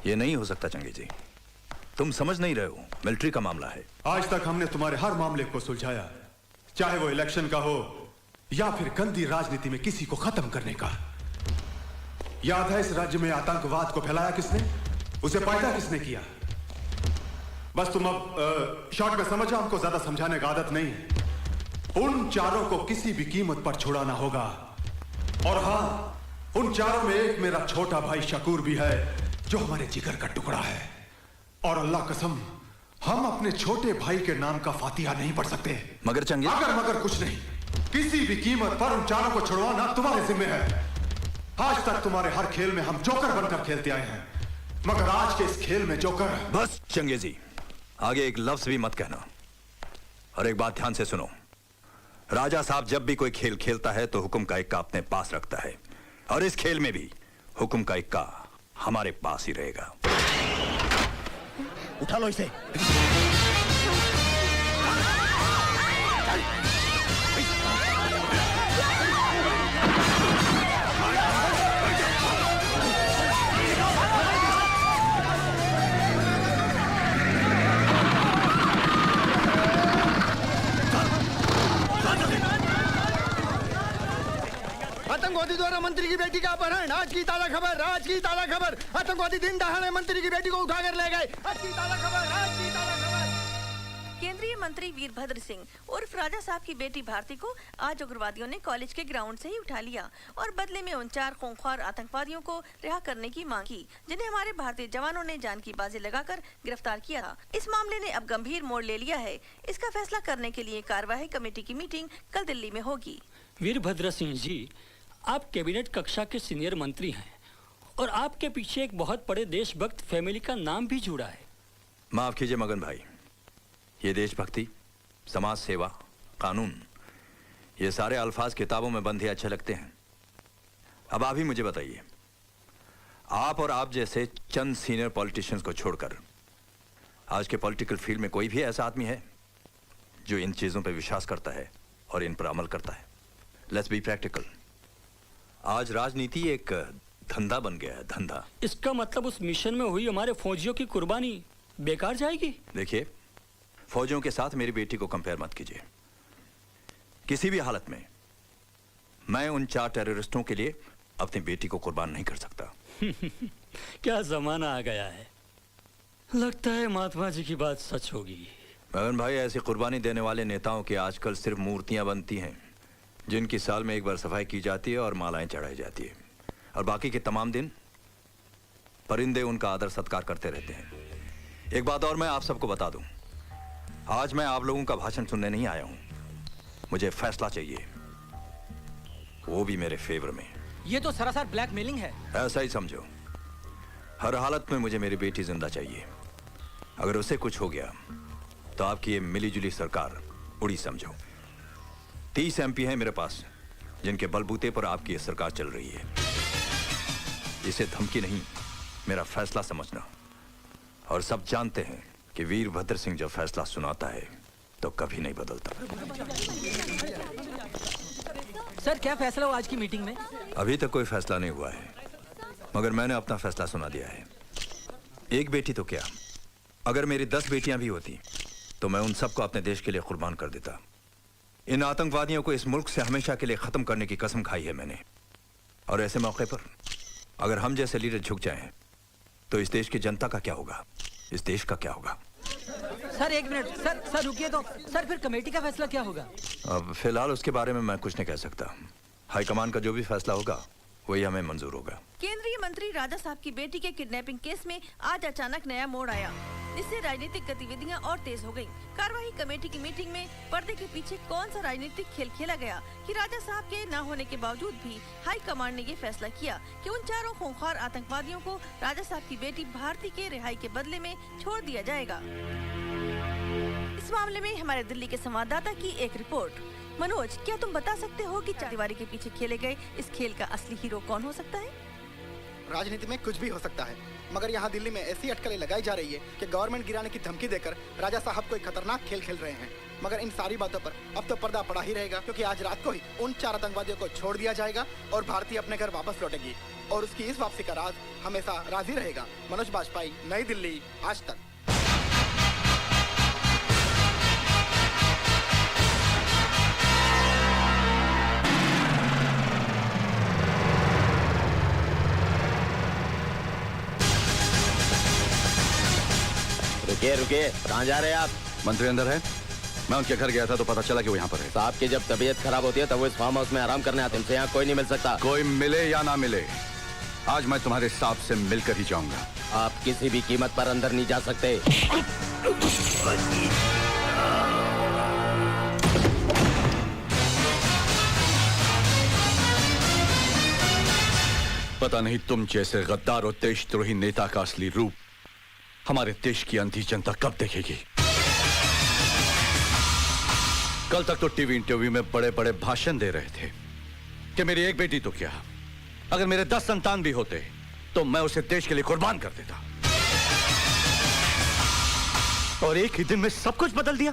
ये नहीं हो सकता चंगी जी, तुम समझ नहीं रहे हो, मिलिट्री का मामला है। आज तक हमने तुम्हारे हर मामले को सुलझाया, चाहे वो इलेक्शन का हो या फिर गंदी राजनीति में किसी को खत्म करने का। याद है इस राज्य में आतंकवाद को फैलाया किसने, उसे पैदा किसने किया? बस तुम अब शॉर्ट में समझो, हमको ज्यादा समझाने का आदत नहीं है। उन चारों को किसी भी कीमत पर छुड़ाना होगा। और हां, उन चारों में एक मेरा छोटा भाई शकूर भी है, जो हमारे जिगर का टुकड़ा है। और अल्लाह कसम, हम अपने छोटे भाई के नाम का फातिहा नहीं पढ़ सकते। मगर चंगी, अगर मगर कुछ नहीं, किसी भी कीमत पर उन चारों को छुड़वाना तुम्हारे जिम्मे है। आज तक तुम्हारे हर खेल में हम जोकर बनकर खेलते आए हैं, मगर आज के इस खेल में जोकर। बस चंगे जी, आगे एक लफ्ज भी मत कहना। और एक बात ध्यान से सुनो, राजा साहब जब भी कोई खेल खेलता है तो हुक्म का इक्का अपने पास रखता है, और इस खेल में भी हुक्म का इक्का हमारे पास ही रहेगा। उठा लो इसे। आतंकवादी द्वारा मंत्री की बेटी का अपहरण, आज की ताजा खबर, आज की ताजा खबर। आतंकवादी दिन दहाड़े मंत्री की बेटी को उठाकर ले गए, आज की ताजा खबर, आज की ताजा खबर। केंद्रीय मंत्री वीरभद्र सिंह उर्फ राजा साहब की बेटी भारती को आज उग्रवादियों ने कॉलेज के ग्राउंड से ही उठा लिया और बदले में उन 4 खूंखार आतंकवादियों को रिहा करने की मांग की, जिन्हें हमारे भारतीय जवानों ने जान की बाजी लगाकर गिरफ्तार किया था। इस मामले ने अब गंभीर मोड़ ले लिया है। इसका फैसला करने के लिए कार्यवाही कमेटी की मीटिंग कल दिल्ली में होगी। वीरभद्र सिंह जी, आप कैबिनेट कक्षा के सीनियर मंत्री हैं और आपके पीछे एक बहुत बड़े देशभक्त फैमिली का नाम भी जुड़ा है। माफ कीजिए मगन भाई, ये देशभक्ति, समाज सेवा, कानून, ये सारे अल्फाज किताबों में बंद ही अच्छे लगते हैं। अब आप ही मुझे बताइए, आप और आप जैसे चंद सीनियर पॉलिटिशियंस को छोड़कर आज के पॉलिटिकल फील्ड में कोई भी ऐसा आदमी है जो इन चीजों पर विश्वास करता है और इन पर अमल करता है? Let's be practical. आज राजनीति एक धंधा बन गया है, धंधा। इसका मतलब उस मिशन में हुई हमारे फौजियों की कुर्बानी बेकार जाएगी? देखिए, फौजियों के साथ मेरी बेटी को कंपेयर मत कीजिए। किसी भी हालत में मैं उन 4 टेररिस्टों के लिए अपनी बेटी को कुर्बान नहीं कर सकता। क्या जमाना आ गया है, लगता है महात्मा जी की बात सच होगी। मगन भाई, ऐसी कुर्बानी देने वाले नेताओं की आजकल सिर्फ मूर्तियां बनती हैं, जिनकी साल में एक बार सफाई की जाती है और मालाएं चढ़ाई जाती है, और बाकी के तमाम दिन परिंदे उनका आदर सत्कार करते रहते हैं। एक बात और मैं आप सबको बता दूं, आज मैं आप लोगों का भाषण सुनने नहीं आया हूं, मुझे फैसला चाहिए, वो भी मेरे फेवर में। ये तो सरासर ब्लैकमेलिंग है। ऐसा ही समझो। हर हालत में मुझे मेरी बेटी जिंदा चाहिए। अगर उसे कुछ हो गया तो आपकी ये मिलीजुली सरकार उड़ी समझो। 30 MP हैं मेरे पास, जिनके बलबूते पर आपकी ये सरकार चल रही है। इसे धमकी नहीं, मेरा फैसला समझना। और सब जानते हैं कि वीरभद्र सिंह जब फैसला सुनाता है तो कभी नहीं बदलता। सर, क्या फैसला हुआ आज की मीटिंग में? अभी तक कोई फैसला नहीं हुआ है, मगर मैंने अपना फैसला सुना दिया है। एक बेटी तो क्या, अगर मेरी 10 बेटियां भी होती तो मैं उन सबको अपने देश के लिए कुर्बान कर देता। इन आतंकवादियों को इस मुल्क से हमेशा के लिए खत्म करने की कसम खाई है मैंने। और ऐसे मौके पर अगर हम जैसे लीडर झुक जाएं तो इस देश की जनता का क्या होगा, इस देश का क्या होगा? सर एक मिनट, सर रुकिए तो। सर फिर कमेटी का फैसला क्या होगा? अब फिलहाल उसके बारे में मैं कुछ नहीं कह सकता। हाईकमान का जो भी फैसला होगा वही हमें मंजूर होगा। केंद्रीय मंत्री राजा साहब की बेटी के किडनैपिंग केस में आज अचानक नया मोड़ आया, जिससे राजनीतिक गतिविधियां और तेज हो गयी। कार्यवाही कमेटी की मीटिंग में पर्दे के पीछे कौन सा राजनीतिक खेल खेला गया कि राजा साहब के न होने के बावजूद भी हाई कमांड ने ये फैसला किया कि उन 4 खूंखार आतंकवादियों को राजा साहब की बेटी भारती के रिहाई के बदले में छोड़ दिया जाएगा। इस मामले में हमारे दिल्ली के संवाददाता की एक रिपोर्ट। मनोज, क्या तुम बता सकते हो कि चारदीवारी के पीछे खेले गए इस खेल का असली हीरो कौन हो सकता है? राजनीति में कुछ भी हो सकता है, मगर यहाँ दिल्ली में ऐसी अटकलें लगाई जा रही है कि गवर्नमेंट गिराने की धमकी देकर राजा साहब कोई खतरनाक खेल खेल रहे हैं। मगर इन सारी बातों पर अब तो पर्दा पड़ा ही रहेगा, क्योंकि आज रात को ही उन 4 आतंकवादियों को छोड़ दिया जाएगा और भारतीय अपने घर वापस लौटेगी। और उसकी इस वापसी का राज हमेशा राज ही रहेगा। मनोज बाजपेयी, नई दिल्ली, आज तक। रुकिए रुकिए, कहाँ जा रहे हैं आप? मंत्री अंदर है। मैं उनके घर गया था तो पता चला कि वो यहाँ पर है। साहब की जब तबीयत खराब होती है तब वो इस फार्म हाउस में आराम करने आते हैं। उनसे यहाँ कोई नहीं मिल सकता। कोई मिले या ना मिले, आज मैं तुम्हारे साहब से मिलकर ही जाऊंगा। आप किसी भी कीमत पर अंदर नहीं जा सकते। पता नहीं तुम जैसे गद्दार और देशद्रोही नेता का असली रूप हमारे देश की अंधी जनता कब देखेगी। कल तक तो टीवी इंटरव्यू में बड़े बड़े भाषण दे रहे थे कि मेरी एक बेटी तो क्या, अगर मेरे 10 संतान भी होते तो मैं उसे देश के लिए कुर्बान कर देता। और एक ही दिन में सब कुछ बदल दिया।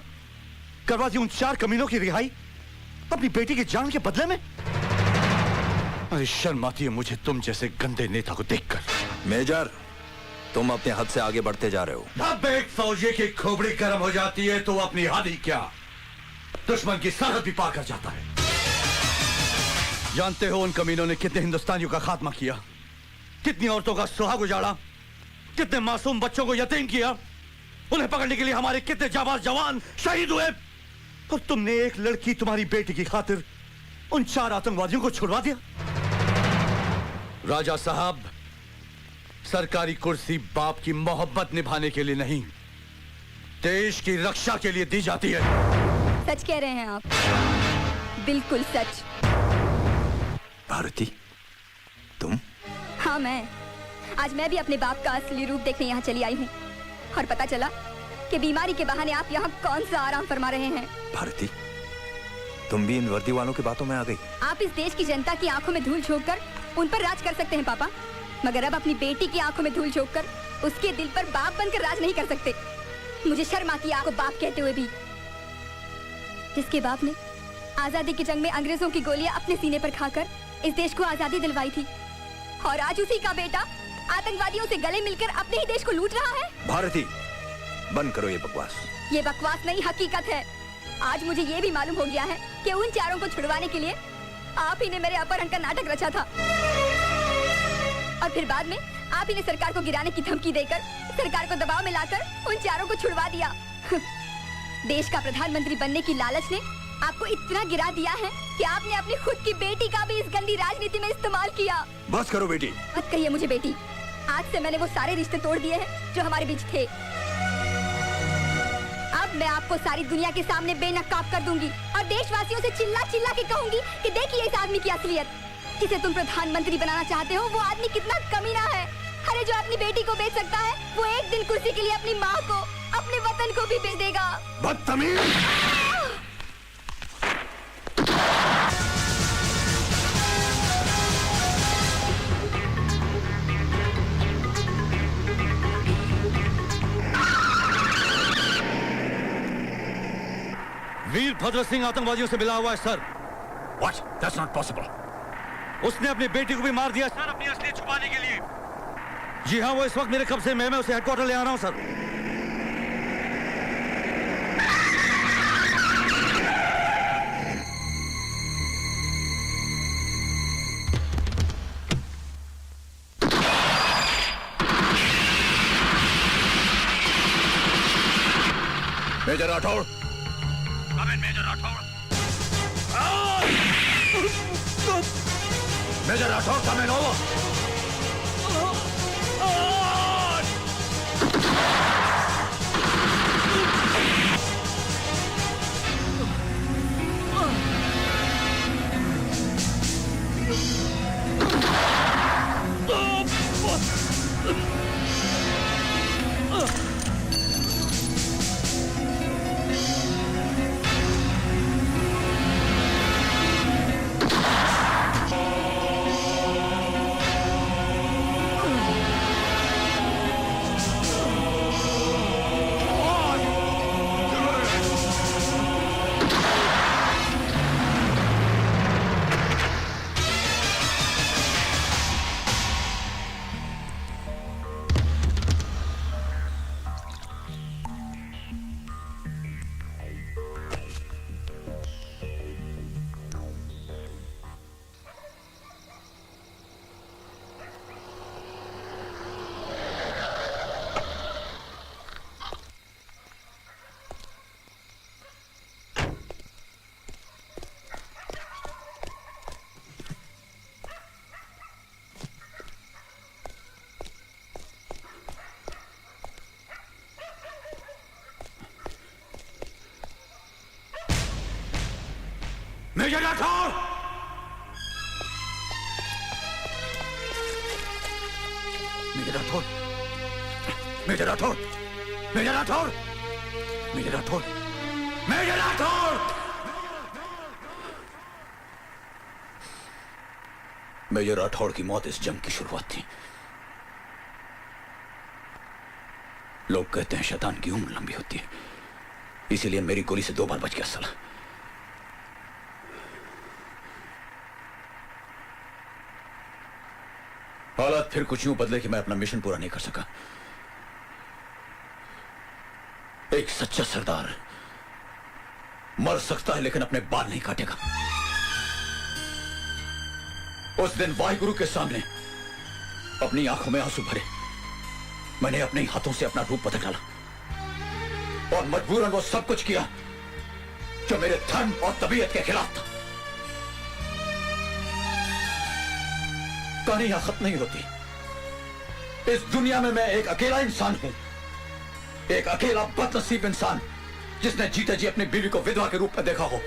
करवा दी उन 4 कमीनों की रिहाई अपनी बेटी की जान के बदले में। अरे शर्म आती है मुझे तुम जैसे गंदे नेता को देखकर। मेजर, तुम अपने हद से आगे बढ़ते जा रहे हो। जब एक फौजी की खोपड़ी गर्म हो जाती है तो अपनी हद ही क्या, दुश्मन की सरहद भी पार कर जाता है। जानते हो उन कमीनों ने कितने हिंदुस्तानियों का खात्मा किया, कितनी औरतों का सुहाग उजाड़ा, कितने मासूम बच्चों को यतीम किया। उन्हें पकड़ने के लिए हमारे कितने जाबाज जवान शहीद हुए। और तुमने एक लड़की, तुम्हारी बेटी की खातिर उन 4 आतंकवादियों को छुड़वा दिया। राजा साहब, सरकारी कुर्सी बाप की मोहब्बत निभाने के लिए नहीं, देश की रक्षा के लिए दी जाती है। सच कह रहे हैं आप, बिल्कुल सच। भारती, तुम? हाँ मैं। आज मैं भी अपने बाप का असली रूप देखने यहाँ चली आई हूँ और पता चला कि बीमारी के बहाने आप यहाँ कौन सा आराम फरमा रहे हैं। भारती, तुम भी इन वर्दी वालों की बातों में आ गई। आप इस देश की जनता की आंखों में धूल झोंक कर उन पर राज कर सकते हैं पापा, मगर अब अपनी बेटी की आंखों में धूल झोंक कर उसके दिल पर बाप बनकर राज नहीं कर सकते। मुझे शर्म आती है आपको बाप कहते हुए भी। जिसके बाप ने आजादी की जंग में अंग्रेजों की गोलियां अपने सीने पर खाकर इस देश को आजादी दिलवाई थी, और आज उसी का बेटा आतंकवादियों से गले मिलकर अपने ही देश को लूट रहा है। भारती, बंद करो ये बकवास। ये बकवास नहीं, हकीकत है। आज मुझे ये भी मालूम हो गया है कि उन 4 को छुड़वाने के लिए आप ही ने मेरे अपहरण का नाटक रचा था, और फिर बाद में आप ही ने सरकार को गिराने की धमकी देकर सरकार को दबाव में लाकर उन 4 को छुड़वा दिया। देश का प्रधानमंत्री बनने की लालच ने आपको इतना गिरा दिया है कि आपने अपनी खुद की बेटी का भी इस गंदी राजनीति में इस्तेमाल किया। बस करो बेटी। मत कहिए मुझे बेटी। आज से मैंने वो सारे रिश्ते तोड़ दिए हैं जो हमारे बीच थे। अब मैं आपको सारी दुनिया के सामने बेनकाब कर दूंगी और देशवासियों से चिल्ला चिल्ला के कहूंगी कि देखिए इस आदमी की असलियत। जिसे तुम प्रधानमंत्री बनाना चाहते हो वो आदमी कितना कमीना है। अरे जो अपनी बेटी को बेच सकता है वो एक दिन कुर्सी के लिए अपनी माँ को, अपने वतन को भी बेच देगा। बदतमीज! वीरभद्र सिंह आतंकवादियों से मिला हुआ है sir. What? That's not possible. उसने अपनी बेटी को भी मार दिया सर, अपनी असलियत छुपाने के लिए। जी हाँ, वो इस वक्त मेरे कब्जे में, मैं उसे हेडक्वार्टर ले आ रहा हूँ sir. Major Rathod. Major Rathod. Major Rathod, come in over. Major Rathore! Major Rathore! Major Rathore! Major Rathore! Major Rathore! Major Rathore! Major Rathore की मौत इस जंग की शुरुआत थी। लोग कहते हैं शैतान की उम्र लंबी होती है, इसीलिए मेरी गोली से 2 बार बच गया साला। हालात फिर कुछ यूं बदले कि मैं अपना मिशन पूरा नहीं कर सका। एक सच्चा सरदार मर सकता है लेकिन अपने बाल नहीं काटेगा। उस दिन वाहिगुरु के सामने अपनी आंखों में आंसू भरे, मैंने अपने हाथों से अपना रूप बदल डाला और मजबूरन वो सब कुछ किया जो मेरे धर्म और तबीयत के खिलाफ था। कहानी यहां खत्म नहीं होती। इस दुनिया में मैं एक अकेला इंसान हूं, एक अकेला बदनसीब इंसान जिसने जीते जी अपनी बीवी को विधवा के रूप में देखा हो।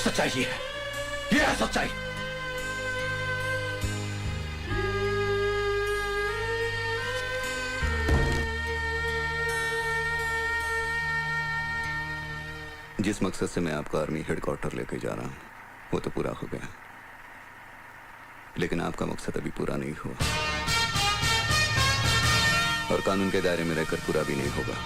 सच्चाई ये है सच्चाई। जिस मकसद से मैं आपका आर्मी हेडक्वार्टर लेके जा रहा हूं वो तो पूरा हो गया, लेकिन आपका मकसद अभी पूरा नहीं हुआ और कानून के दायरे में रहकर पूरा भी नहीं होगा।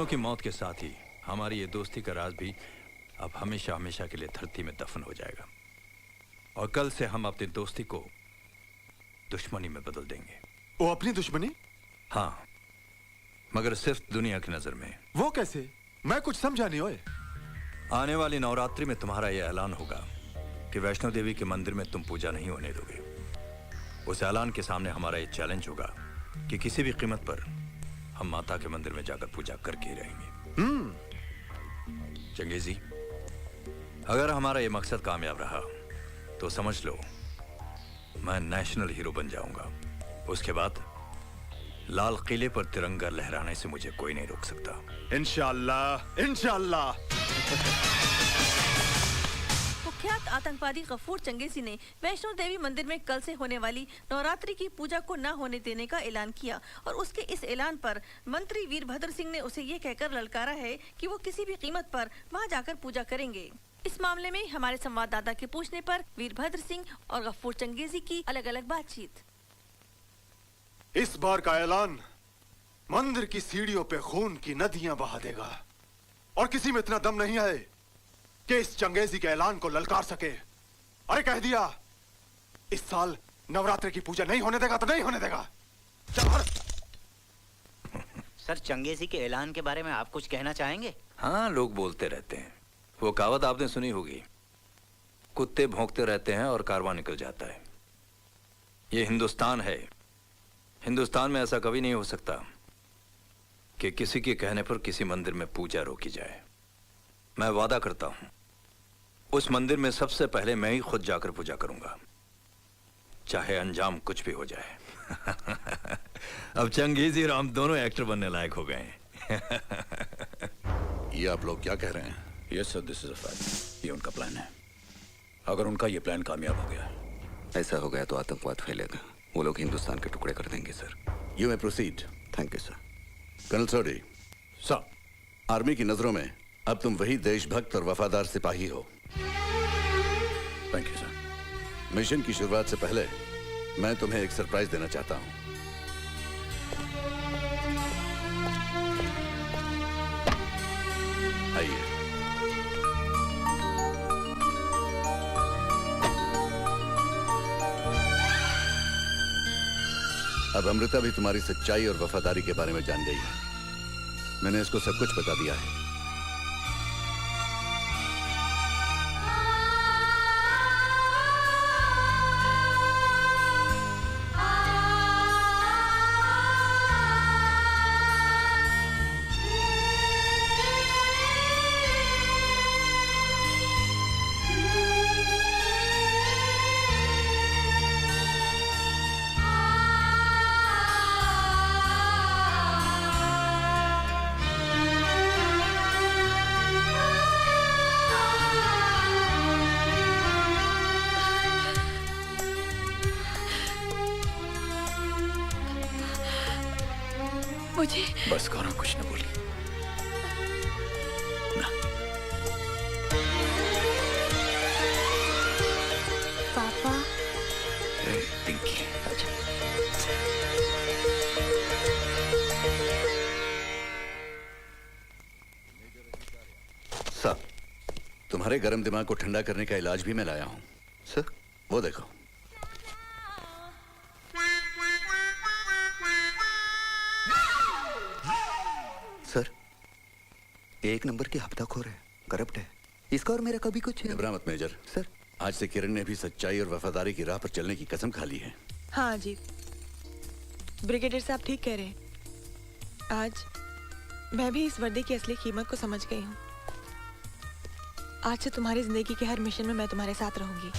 की मौत के साथ ही हमारी ये दोस्ती का राज भी अब हमेशा हमेशा के लिए धरती में दफन हो जाएगा और कल से हम अपनी दोस्ती को दुश्मनी में बदल देंगे। वो अपनी दुश्मनी? हाँ, मगर सिर्फ दुनिया की नजर में। वो कैसे? मैं कुछ समझा नहीं। ओए, आने वाली नवरात्रि में तुम्हारा यह ऐलान होगा कि वैष्णो देवी के मंदिर में तुम पूजा नहीं होने दोगे। उस ऐलान के सामने हमारा यह चैलेंज होगा कि किसी भी कीमत पर हम माता के मंदिर में जाकर पूजा करके ही रहेंगे। चंगेजी, अगर हमारा यह मकसद कामयाब रहा तो समझ लो मैं नेशनल हीरो बन जाऊंगा। उसके बाद लाल किले पर तिरंगा लहराने से मुझे कोई नहीं रोक सकता। इंशाअल्लाह, इंशाअल्लाह। कुख्यात आतंकवादी गफूर चंगेजी ने वैष्णो देवी मंदिर में कल से होने वाली नवरात्रि की पूजा को न होने देने का ऐलान किया और उसके इस ऐलान पर मंत्री वीरभद्र सिंह ने उसे ये कहकर ललकारा है कि वो किसी भी कीमत पर वहां जाकर पूजा करेंगे। इस मामले में हमारे संवाददाता के पूछने पर वीरभद्र सिंह और गफूर चंगेजी की अलग अलग बातचीत। इस बार का ऐलान मंदिर की सीढ़ियों पे खून की नदियां बहा देगा और किसी में इतना दम नहीं है कि इस चंगेजी के ऐलान को ललकार सके। अरे कह दिया, इस साल नवरात्रि की पूजा नहीं होने देगा तो नहीं होने देगा। चल। सर, चंगेजी के ऐलान के बारे में आप कुछ कहना चाहेंगे? हाँ, लोग बोलते रहते हैं। वो कहावत आपने सुनी होगी, कुत्ते भौंकते रहते हैं और कारवां निकल जाता है। ये हिंदुस्तान है। हिंदुस्तान में ऐसा कभी नहीं हो सकता कि किसी के कहने पर किसी मंदिर में पूजा रोकी जाए। मैं वादा करता हूं, उस मंदिर में सबसे पहले मैं ही खुद जाकर पूजा करूंगा, चाहे अंजाम कुछ भी हो जाए। अब चंगेजी और हम दोनों एक्टर बनने लायक हो गए हैं। ये आप लोग क्या कह रहे हैं? Yes sir, this is a fact. ये उनका प्लान है। अगर उनका ये प्लान कामयाब हो गया, ऐसा हो गया तो आतंकवाद फैलेगा। वो लोग हिंदुस्तान के टुकड़े कर देंगे sir. You may proceed. Thank you sir. Colonel Sodhi, sir, army की नजरों में अब तुम वही देशभक्त और वफादार सिपाही हो। Thank you sir. मिशन की शुरुआत से पहले मैं तुम्हें एक सरप्राइज देना चाहता हूं। आइए। अब अमृता भी तुम्हारी सच्चाई और वफादारी के बारे में जान गई है। मैंने इसको सब कुछ बता दिया है। मुझे बस करो, कुछ न बोली। पापा। पिंकी, अच्छा। साहब, तुम्हारे गर्म दिमाग को ठंडा करने का इलाज भी मैं लाया हूं। सर, वो देखो। सर, एक नंबर की हफ्ताखोर है, करप्ट है। इसका और मेरा कभी कुछ घबरा मत मेजर। सर, आज से किरण ने भी सच्चाई और वफादारी की राह पर चलने की कसम खा ली है। हाँ जी, ब्रिगेडियर साहब ठीक कह रहे हैं। आज मैं भी इस वर्दी की असली कीमत को समझ गई हूँ। आज से तुम्हारी जिंदगी के हर मिशन में मैं तुम्हारे साथ रहूंगी।